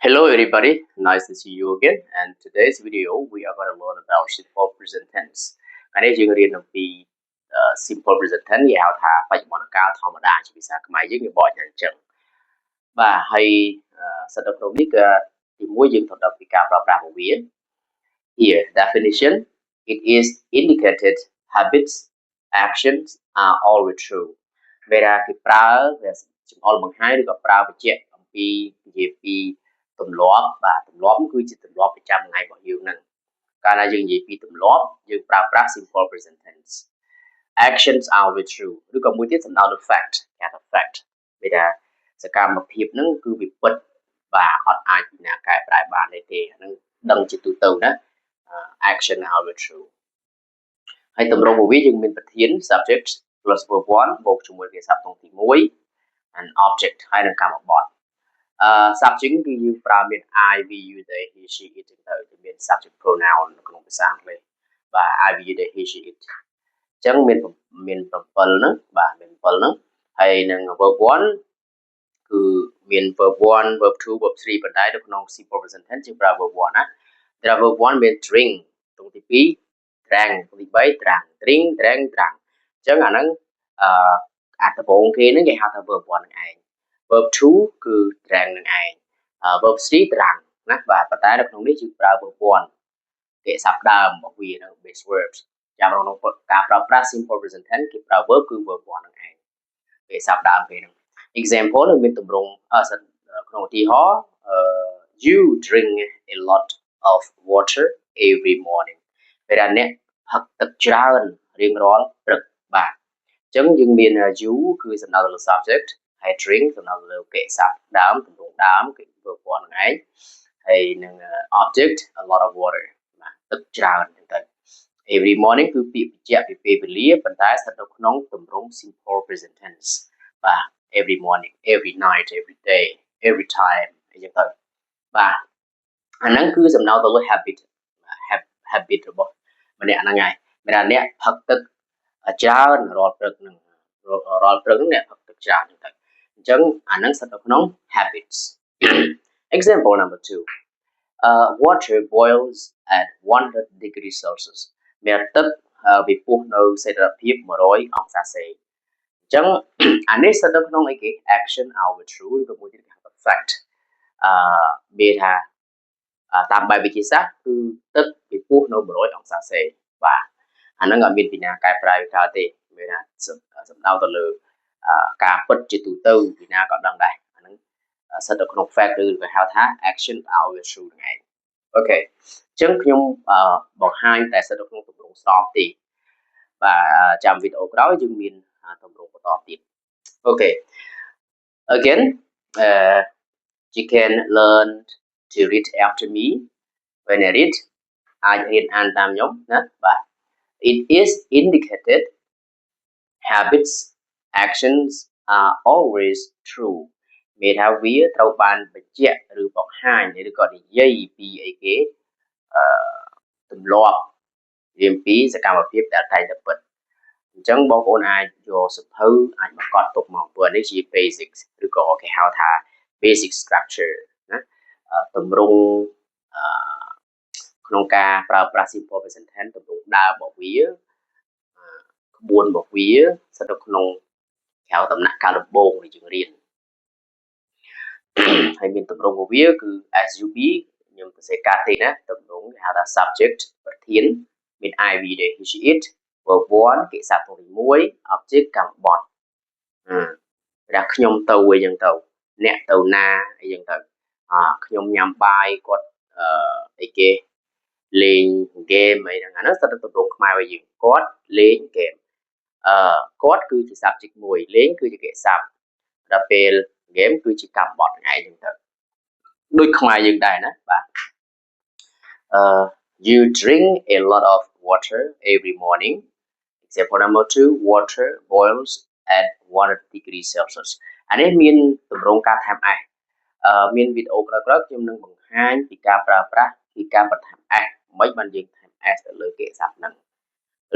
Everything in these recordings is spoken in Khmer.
Hello everybody, nice to see you again. And today's video we are going to learn about simple present tense. Cái này chúng riêng vì simple present tense thì hào thả phải một cái thòng đa chỉ bisa cái máy dưới người bỏ nhận chừng và hay sẽ được biết thì mỗi dương thuật đọc vì cả bảo đảm một vía. Here definition, it is indicated habits, actions are always true. Vậy là cáiប្រើvề chúng all bằng hai đượcប្រើvề chuyện vì vì ទម្លាប់បាទទម្លាប់គឺជាទម្លាប់ប្រចាំថ្ងៃរបស់យើងហ្នឹងកាលណាយើងនិយាយពីទម្លាប់យើងប្រើប្រាស់ simple present tense actions are with true ឬក៏មួយទៀតសំដៅលើ fact គេហៅថា fact វាថាសកម្មភាពហ្នឹងគឺវាពិតបាទអត់អាចពីណាកែប្រែបានទេហ្នឹងដឹងជាទូទៅណា action are with true ហើយទម្រង់របស់វាយើងមានប្រធាន subject plus verb 1បូកជាមួយវាសព្ទតុងទី1 and object ហើយនឹងកម្មបត្តិ subject គឺយើងប្រើមាន I we you they he she it ទៅមាន subject pronoun នៅក្នុងភាសាអង់គ្លេសបាទ I we you they he she it អញ្ចឹងមាន7ហ្នឹងបាទមាន7ហ្នឹងហើយនឹង verb 1គឺមាន verb 1 verb 2 verb 3បណ្ដាលនៅក្នុង simple present tense យើងប្រើ verb 1ណាតែ verb 1មាន drink តុងទី2 drank តុងទី3 drank drink drank drank អញ្ចឹងអាហ្នឹងអាដំបូងគេហ្នឹងគេហៅថា verb 1ហ្នឹងឯងverb 2គឺ drank នឹងឯង verb 3 drank ណាបាទប៉ុន្តែនៅក្នុងនេះយើងប្រើ verb 1គេសាប់ដើមរបស់វានៅ base verbs ចាំក្នុងការប្រើប្រាស់ simple present tense គេប្រើ verb គឺ verb 1នឹងឯងគេសាប់ដើមគេហ្នឹង example នឹងមានទម្រង់ក្នុងឧទាហរណ៍you drink a lot of water every morning ពេលថាអ្នកផឹកទឹកច្រើនរៀងរាល់ព្រឹកបាទអញ្ចឹងយើងមាន you គឺសំដៅលើ subject ហើយ drink សំដៅលើពាក្យសព្ទដើមទម្រង់ដើមគឺ verb 1ហ្នឹងឯងហើយនឹង object a lot of water បាទទឹកច្រើនហ្នឹងទៅ every morning គឺពាក្យបញ្ជាក់ពីពេលវេលាប៉ុន្តែស្ថិតនៅក្នុងទម្រង់ simple present tense បាទ every morning every night every day every time អីចឹងទៅបាទអាហ្នឹងគឺសំដៅទៅលើ habit របស់ម្នាក់ហ្នឹងហើយមានថាអ្នកផឹកទឹកច្រើនរាល់ព្រឹកហ្នឹងរាល់ព្រឹកហ្នឹងអ្នកផឹកទឹកច្រើនហ្នឹងទៅអញ្ចឹងអាហ្នឹងស្ថិតនៅក្នុង habits example number 2 water boils at 100 degrees Celsius មានទឹកវាពុះនៅសេតុភាព100អង្សាសេអញ្ចឹងអានេះស្ថិតនៅក្នុងអីគេ action are true ឬក៏មួយទៀតគេហៅថា fact មានថាតាមបែបវិទ្យាសាស្ត្រគឺទឹកវាពុះនៅ100អង្សាសេបាទអាហ្នឹងអត់មានពីណាកែប្រែកើតទេមានថាសំដៅទៅលើការពិតជាទូទៅពីណាក៏ដឹងដែរអាហ្នឹងស្ថិតនៅក្នុង fact ឬគេហៅថា action are true ហ្នឹងឯងអូខេអញ្ចឹងខ្ញុំបង្ហាញតែស្ថិតនៅក្នុងទម្រង់ស្របទេបាទចាំវីដេអូក្រោយយើងមានទម្រង់បន្តទៀតអូខេ again you can learn to read after me when I read អាចរៀនអានតាមខ្ញុំណាបាទ it is indicated habits actions are always true មានថាវាត្រូវបានបញ្ជាក់ឬបង្ហាញឬក៏និយាយពីអីគេទម្លាប់រៀនពីសកម្មភាពដែលតែងតែពិតអញ្ចឹងបងប្អូនអាចយកសភៅអាចមកកត់ទុកមកព្រោះនេះជា basics ឬក៏គេហៅថា basic structure ណាទម្រង់ក្នុងការប្រើប្រាស់ simple present tense ទម្រង់ដើមរបស់វាក្បួនរបស់វាស្ថិតនៅក្នុងគេហៅដំណាក់កាលដំបូងដែលយើងរៀនហើយមានទម្រង់របស់វាគឺ SUB ខ្ញុំសរសេរកាត់ទេណាទម្រង់គេហៅថា subject ប្រធានមាន I we they he she it verb 1គេសាប់ទី1 object កម្មបត្តិថាខ្ញុំទៅអីចឹងទៅអ្នកទៅណាអីចឹងទៅខ្ញុំញ៉ាំបាយគាត់អីគេលេងហ្គេមអីហ្នឹងអានោះស្ថិតនៅទម្រង់ខ្មែររបស់យើងគាត់លេងហ្គេមគាត់គឺជា subject 1លេងគឺជាគេសាប់ដល់ពេលហ្គេមគឺជាកម្មបត្តិហ្នឹងឯងចឹងទៅដូចខ្មែរយើងដែរណាបាទ you drink a lot of water every morning example number 2 water boils at 100 degrees Celsius អានេះមានទម្រង់ការថែម s មានវីដេអូក្រោយៗខ្ញុំនឹងបង្ហាញពីការប្រើប្រាស់ពីការបន្ថែម s មិនបានយើងថែម s ទៅលើគេសាប់ហ្នឹង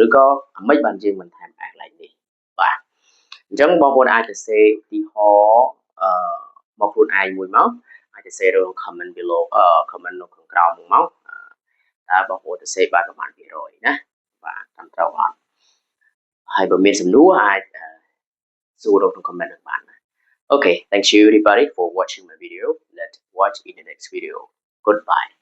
ឬក៏មិនបានយើងមិនថែម s ឡើងនេះបាទអញ្ចឹងបងប្អូនអាចសរសេរឧទាហរណ៍មកខ្លួនឯងមួយមក អាចទៅ say ក្នុង comment below comment នៅក្នុងក្រោមមកតើបងប្អូនទៅ say បានប្រហែល%ណាបាទតាមត្រូវអត់ហើយបើមានសំណួរអាចសួរក្នុង comment នឹងបានណា Okay, thank you everybody for watching my video. Let's watch in the next video. Goodbye.